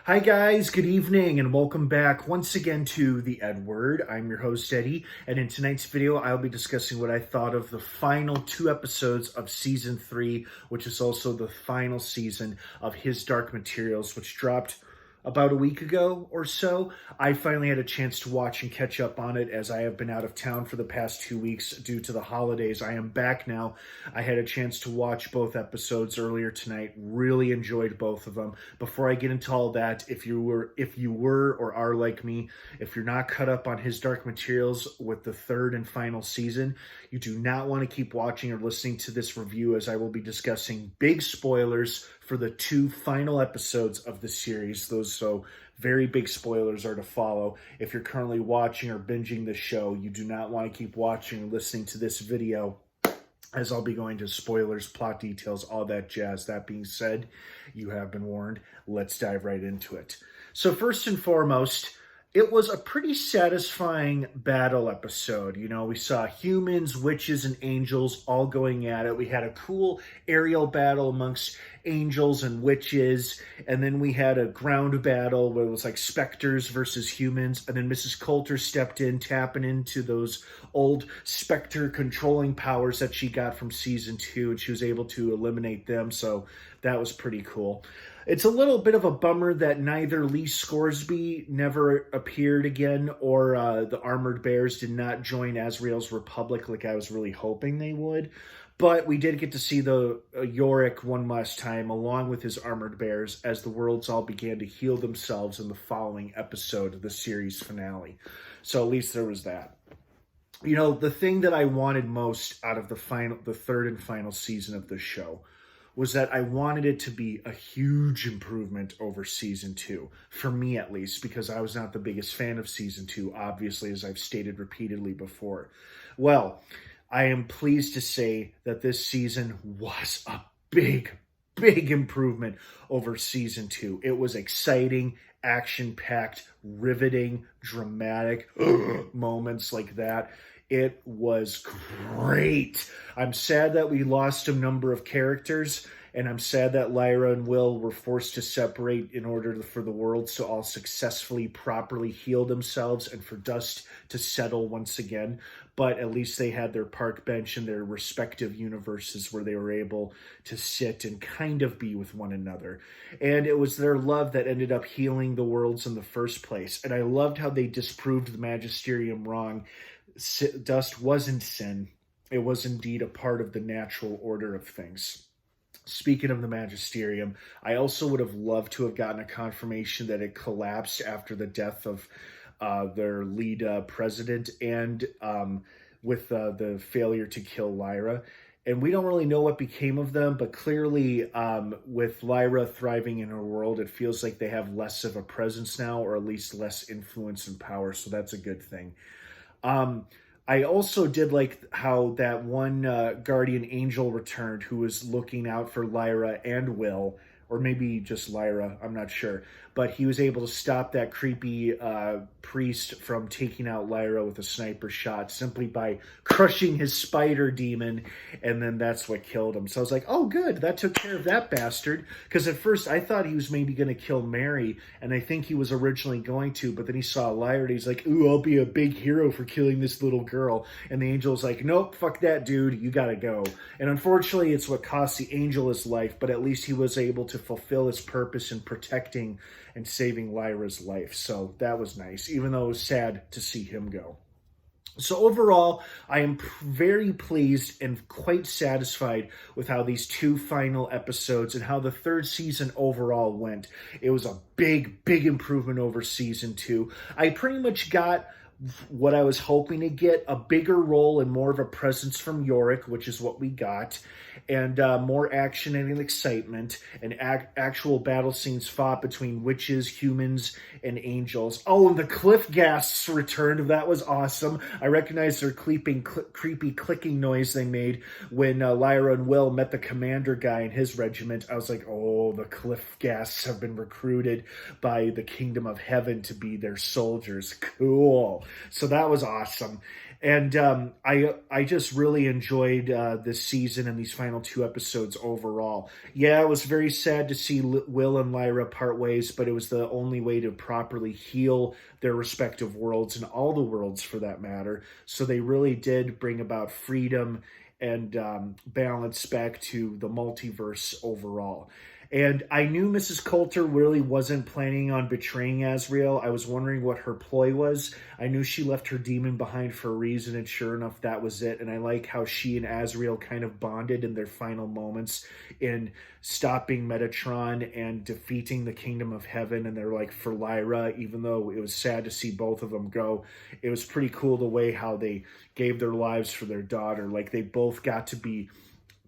Hi guys, good evening and welcome back once again to The Edward. I'm your host Eddie, and in tonight's video I'll be discussing what I thought of the final 2 episodes of season 3, which is also the final season of His Dark Materials, which dropped about a week ago or so. I finally had a chance to watch and catch up on it as I have been out of town for the past 2 weeks due to the holidays. I am back now. I had a chance to watch both episodes earlier tonight. Really enjoyed both of them. Before I get into all that, if you were or are like me, if you're not caught up on His Dark Materials with the third and final season, you do not want to keep watching or listening to this review, as I will be discussing big spoilers for the 2 final episodes of the series. So very big spoilers are to follow. If you're currently watching or binging the show, you do not want to keep watching or listening to this video, as I'll be going to spoilers, plot details, all that jazz. That being said, you have been warned. Let's dive right into it. So first and foremost, it was a pretty satisfying battle episode. You know, we saw humans, witches, and angels all going at it. We had a cool aerial battle amongst angels and witches, and then we had a ground battle where it was like specters versus humans, and then Mrs. Coulter stepped in, tapping into those old specter controlling powers that she got from season 2, and she was able to eliminate them, so that was pretty cool. It's a little bit of a bummer that neither Lee Scoresby never appeared again, or the Armored Bears did not join Azrael's Republic like I was really hoping they would. But we did get to see the Yorick one last time, along with his Armored Bears, as the worlds all began to heal themselves in the following episode of the series finale. So at least there was that. You know, the thing that I wanted most out of the third and final season of the show was that I wanted it to be a huge improvement over season 2, for me at least, because I was not the biggest fan of season 2, obviously, as I've stated repeatedly before. Well, I am pleased to say that this season was a big improvement over season 2. It was exciting, action-packed, riveting, dramatic moments like that. It was great. I'm sad that we lost a number of characters, and I'm sad that Lyra and Will were forced to separate in order for the worlds to all successfully, properly heal themselves and for dust to settle once again. But at least they had their park bench in their respective universes where they were able to sit and kind of be with one another. And it was their love that ended up healing the worlds in the first place. And I loved how they disproved the Magisterium wrong. Dust wasn't sin. It was indeed a part of the natural order of things. Speaking of the Magisterium, I also would have loved to have gotten a confirmation that it collapsed after the death of their lead president, and with the failure to kill Lyra. And we don't really know what became of them, but clearly with Lyra thriving in her world, it feels like they have less of a presence now, or at least less influence and power, so that's a good thing. I also did like how that one guardian angel returned who was looking out for Lyra and Will, or maybe just Lyra, I'm not sure. But he was able to stop that creepy priest from taking out Lyra with a sniper shot simply by crushing his spider demon, and then that's what killed him. So I was like, oh, good, that took care of that bastard. Because at first I thought he was maybe going to kill Mary, and I think he was originally going to, but then he saw Lyra, and he's like, ooh, I'll be a big hero for killing this little girl. And the angel's like, nope, fuck that, dude, you gotta go. And unfortunately, it's what cost the angel his life, but at least he was able to fulfill his purpose in protecting and saving Lyra's life. So that was nice, even though it was sad to see him go. So overall, I am very pleased and quite satisfied with how these 2 final episodes and how the third season overall went. It was a big improvement over season 2. I pretty much got what I was hoping to get, a bigger role and more of a presence from Yorick, which is what we got, and more action and excitement, and actual battle scenes fought between witches, humans, and angels. Oh, and the cliff ghasts returned. That was awesome. I recognized their creepy clicking noise they made when Lyra and Will met the commander guy in his regiment. I was like, oh, the cliff ghasts have been recruited by the Kingdom of Heaven to be their soldiers. Cool. So that was awesome. And I just really enjoyed this season and these final 2 episodes overall. Yeah, it was very sad to see Will and Lyra part ways, but it was the only way to properly heal their respective worlds, and all the worlds for that matter. So they really did bring about freedom and balance back to the multiverse overall. And I knew Mrs. Coulter really wasn't planning on betraying Azrael. I was wondering what her ploy was. I knew she left her demon behind for a reason, and sure enough, that was it. And I like how she and Azrael kind of bonded in their final moments in stopping Metatron and defeating the Kingdom of Heaven. And they're like, for Lyra, even though it was sad to see both of them go, it was pretty cool the way how they gave their lives for their daughter. Like, they both got to be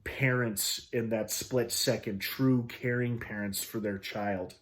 parents in that split second, true caring parents for their child,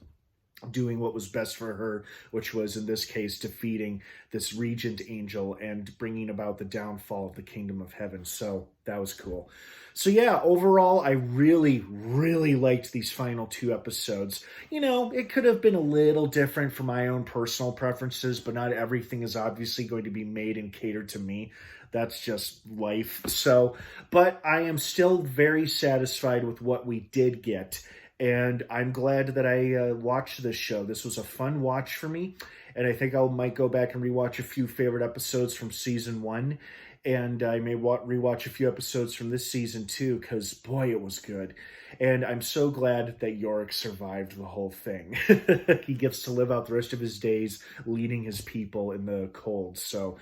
doing what was best for her, which was in this case defeating this regent angel and bringing about the downfall of the Kingdom of Heaven. So that was cool. So yeah, overall, I really, really liked these final 2 episodes. You know, it could have been a little different for my own personal preferences, but not everything is obviously going to be made and catered to me. That's just life. So, but I am still very satisfied with what we did get. And I'm glad that I watched this show. This was a fun watch for me. And I think I might go back and rewatch a few favorite episodes from season 1. And I may rewatch a few episodes from this season too, because boy, it was good. And I'm so glad that Yorick survived the whole thing. He gets to live out the rest of his days leading his people in the cold. So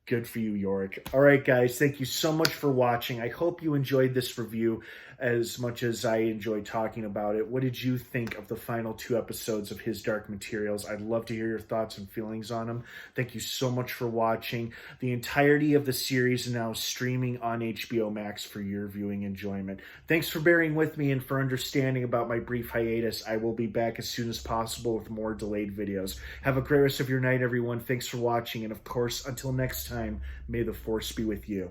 good for you, Yorick. All right, guys, thank you so much for watching. I hope you enjoyed this review as much as I enjoyed talking about it. What did you think of the final 2 episodes of His Dark Materials? I'd love to hear your thoughts and feelings on them. Thank you so much for watching. The entirety of the series is now streaming on HBO Max for your viewing enjoyment. Thanks for bearing with me and for understanding about my brief hiatus. I will be back as soon as possible with more delayed videos. Have a great rest of your night, everyone. Thanks for watching. And of course, until next time, may the Force be with you.